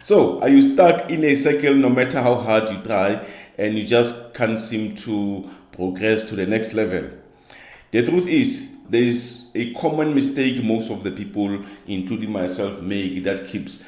So, are you stuck in a cycle no matter how hard you try and you just can't seem to progress to the next level? The truth is, there is a common mistake most of the people, including myself, make that keeps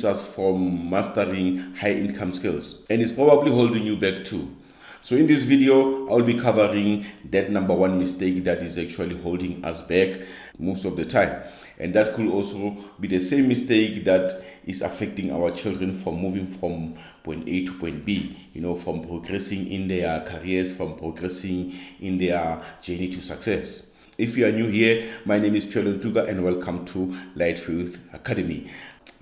us from mastering high income skills, and it's probably holding you back too. So in this video, I'll be covering that number one mistake that is actually holding us back most of the time. And that could also be the same mistake that is affecting our children from moving from point A to point B, from progressing in their careers, from progressing in their journey to success. If you are new here, my name is Piolo Ntuga and welcome to Light Faith Academy.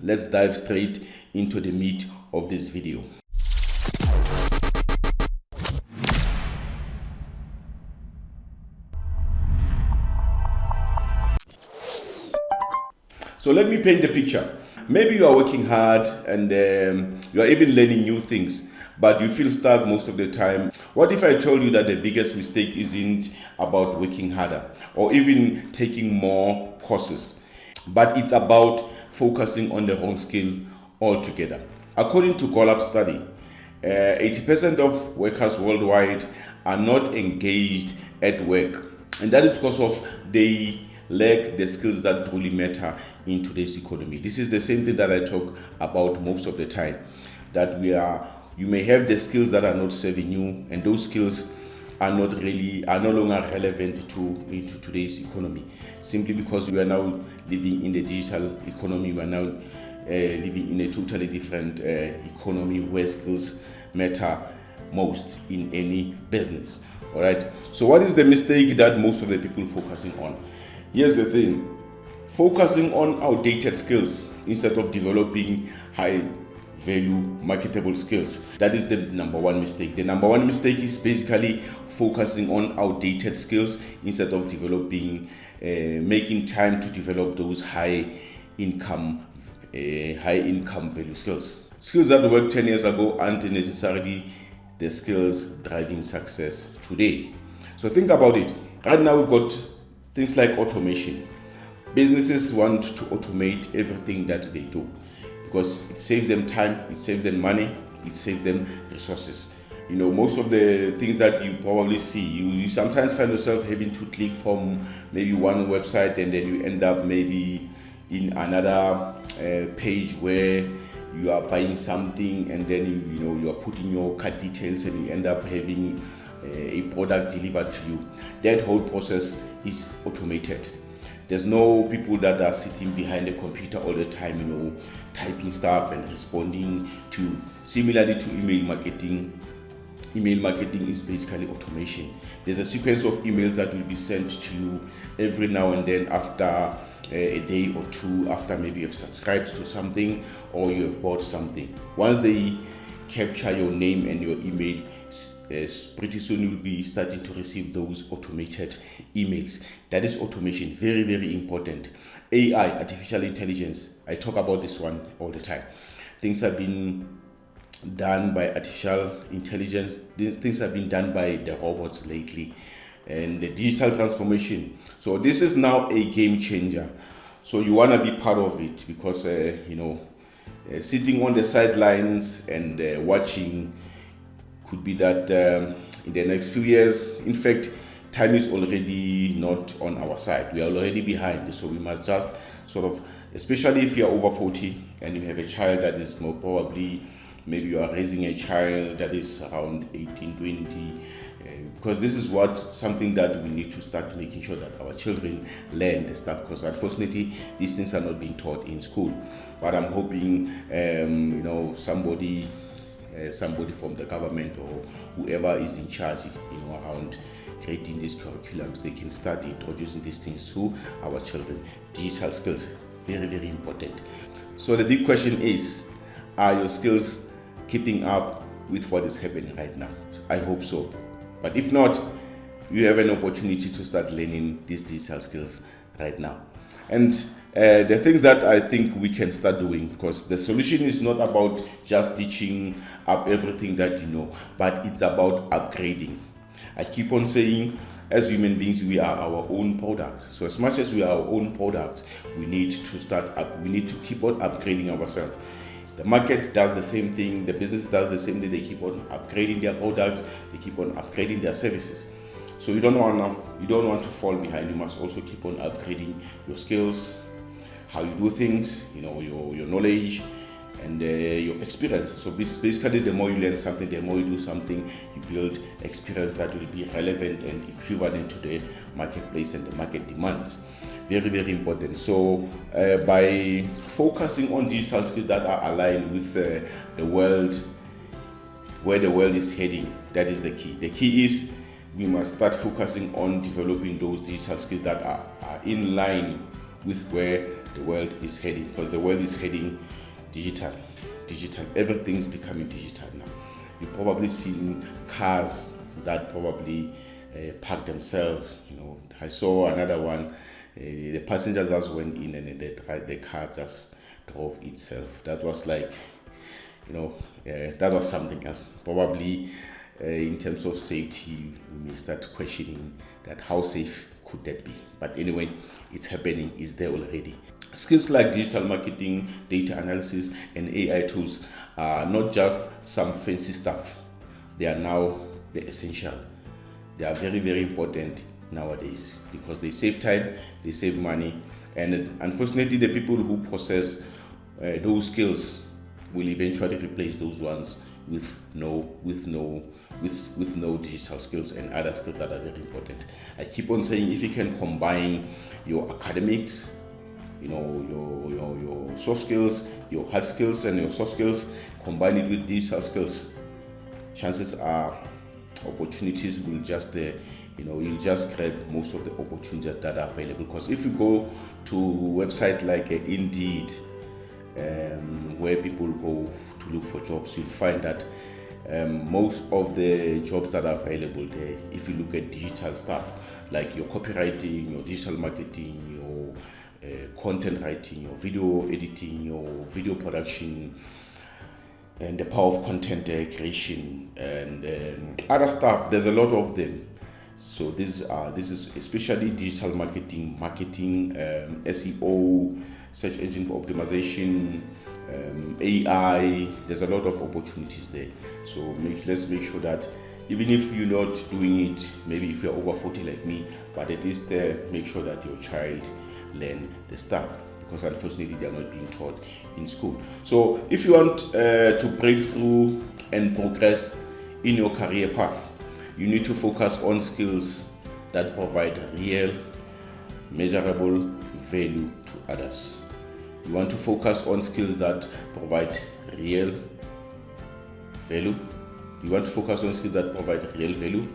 Let's dive straight into the meat of this video. So let me paint the picture. Maybe you are working hard and you are even learning new things, but you feel stuck most of the time. What if I told you that the biggest mistake isn't about working harder or even taking more courses, but it's about focusing on the wrong skill altogether? According to Gallup study, 80% of workers worldwide are not engaged at work, and that is because of they lack the skills that truly matter in today's economy. This is the same thing that I talk about most of the time, that you may have the skills that are not serving you, and those skills are no longer relevant into today's economy, simply because we are now living in the digital economy. We are now living in a totally different economy where skills matter most in any business. All right. So what is the mistake that most of the people focusing on? Here's the thing: focusing on outdated skills instead of developing high value marketable skills. That is the number one mistake. The number one mistake is basically focusing on outdated skills instead of making time to develop those high income value skills. Skills that worked 10 years ago aren't necessarily the skills driving success today. So think about it. Right now we've got things like automation. Businesses want to automate everything that they do because it saves them time, it saves them money, it saves them resources. Most of the things that you probably see, you sometimes find yourself having to click from maybe one website and then you end up maybe in another page where you are buying something and then you are putting your card details and you end up having a product delivered to you. That whole process is automated. There's no people that are sitting behind the computer all the time, typing stuff and responding to. Similarly to email marketing is basically automation. There's a sequence of emails that will be sent to you every now and then after a day or two, after maybe you've subscribed to something or you have bought something. Once they capture your name and your email, pretty soon you'll be starting to receive those automated emails. That is automation. Very, very important. AI, artificial intelligence. I talk about this one all the time. Things have been done by artificial intelligence. These things have been done by the robots lately, and the digital transformation. So this is now a game changer. So you want to be part of it because sitting on the sidelines and watching could be that in the next few years, in fact, time is already not on our side. We are already behind. So we must just sort of, especially if you are over 40 and you have a child that is more probably, maybe you are raising a child that is around 18, 20, because this is something that we need to start making sure that our children learn the stuff, because unfortunately these things are not being taught in school. But I'm hoping somebody from the government or whoever is in charge around creating these curriculums, they can start introducing these things to our children. Digital skills, very, very important. So the big question is, are your skills keeping up with what is happening right now? I hope so. But if not, you have an opportunity to start learning these digital skills right now. And the things that I think we can start doing, because the solution is not about just teaching up everything that you know, but it's about upgrading. I keep on saying, as human beings, we are our own product. So as much as we are our own product, we need to keep on upgrading ourselves. The market does the same thing, the business does the same thing. They keep on upgrading their products, they keep on upgrading their services. So you don't want to fall behind. You must also keep on upgrading your skills, how you do things, your knowledge, and your experience. So basically, the more you learn something, the more you do something, you build experience that will be relevant and equivalent to the marketplace and the market demands. Very, very important. So by focusing on digital skills that are aligned with the world, where the world is heading, that is the key. The key is we must start focusing on developing those digital skills that are in line with where the world is heading, because the world is heading digital. Everything is becoming digital now. You've probably seen cars that probably park themselves. I saw another one. The passengers just went in and the car just drove itself. That was like, that was something else. Probably in terms of safety, we may start questioning that how safe could that be? But anyway, it's happening, it's there already. Skills like digital marketing, data analysis, and AI tools are not just some fancy stuff. They are now the essential. They are very, very important nowadays because they save time, they save money, and unfortunately the people who possess those skills will eventually replace those ones with no digital skills and other skills that are very important. I keep on saying, if you can combine your academics, your soft skills, your hard skills and your soft skills, combine it with digital skills, chances are opportunities will just you'll just grab most of the opportunities that are available. Because if you go to a website like Indeed, where people go to look for jobs, you'll find that most of the jobs that are available there, if you look at digital stuff like your copywriting, your digital marketing, your content writing, your video editing, your video production, and the power of content creation and other stuff, there's a lot of them. So this is especially digital marketing, SEO, search engine optimization, AI. There's a lot of opportunities there. So let's make sure that even if you're not doing it, maybe if you're over 40 like me, but at least make sure that your child learn the stuff, because unfortunately they are not being taught in school. So if you want to break through and progress in your career path, you need to focus on skills that provide real, measurable value to others. You want to focus on skills that provide real value. You want to focus on skills that provide real value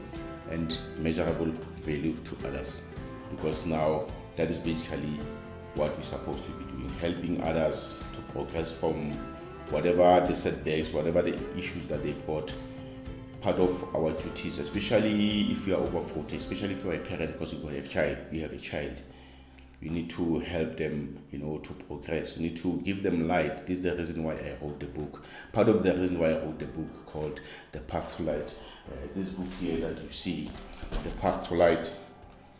and measurable value to others, because now that is basically what we're supposed to be doing, helping others to progress from whatever the setbacks, whatever the issues that they've got. Part of our duties, especially if you are over 40, especially if you are a parent, because you have a child, you need to help them, to progress. You need to give them light. This is the reason why I wrote the book. Part of the reason why I wrote the book called The Path to Light. This book here that you see, The Path to Light,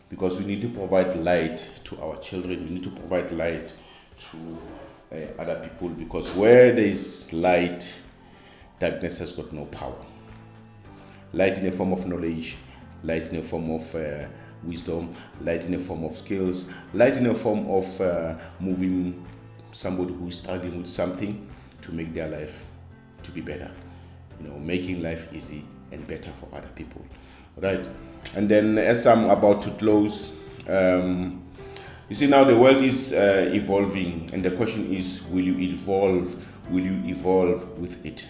because we need to provide light to our children. We need to provide light to other people, because where there is light, darkness has got no power. Light in a form of knowledge, light in a form of wisdom, light in a form of skills, light in a form of moving somebody who is struggling with something to make their life to be better. Making life easy and better for other people. Right? And then as I'm about to close, you see, now the world is evolving, and the question is, will you evolve? Will you evolve with it?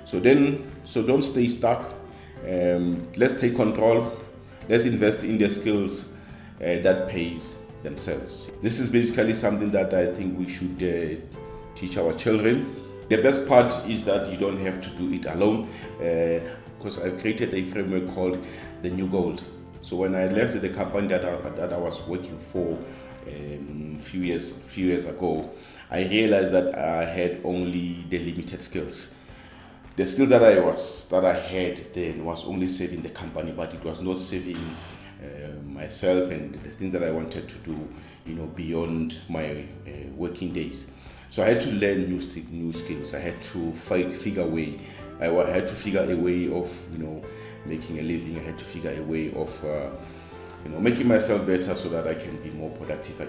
So don't stay stuck. Let's take control. Let's invest in the skills that pays themselves. This is basically something that I think we should teach our children. The best part is that you don't have to do it alone, because I've created a framework called the New Gold. So when I left the company that I was working for a few years ago, I realized that I had only the limited skills. The skills that I had then was only saving the company, but it was not saving myself and the things that I wanted to do, beyond my working days. So I had to learn new skills. I had to figure a way. I had to figure a way of, making a living. I had to figure a way of, making myself better so that I can be more productive. I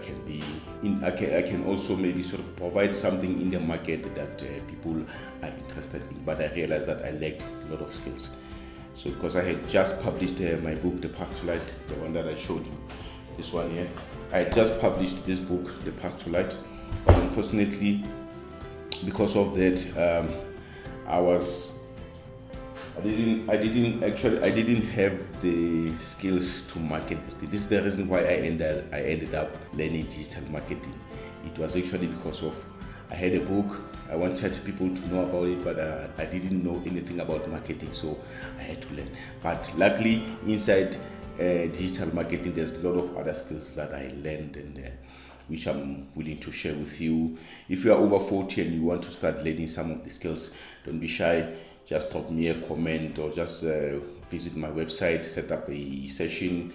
can also maybe sort of provide something in the market that people are interested in. But I realized that I lacked a lot of skills. So because I had just published my book, The Path to Light, the one that I showed you, this one here. I had just published this book, The Path to Light, but unfortunately, because of that, I didn't have the skills to market this thing. This is the reason why I ended up learning digital marketing. It was actually because of I had a book. I wanted people to know about it, but I didn't know anything about marketing, so I had to learn. But luckily, inside digital marketing, there's a lot of other skills that I learned and which I'm willing to share with you. If you are over 40 and you want to start learning some of the skills, don't be shy. Just drop me a comment or just visit my website, set up a session.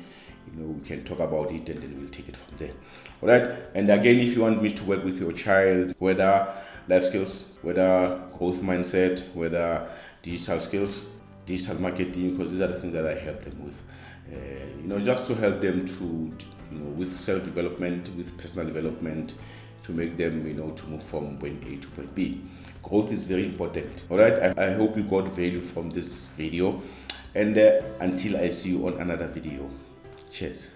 We can talk about it and then we'll take it from there. All right. And again, if you want me to work with your child, whether life skills, whether growth mindset, whether digital skills, digital marketing, because these are the things that I help them with. Just to help them to, with self-development, with personal development, to make them, to move from point A to point B. Growth is very important. All right. I hope you got value from this video. And until I see you on another video. Cheers.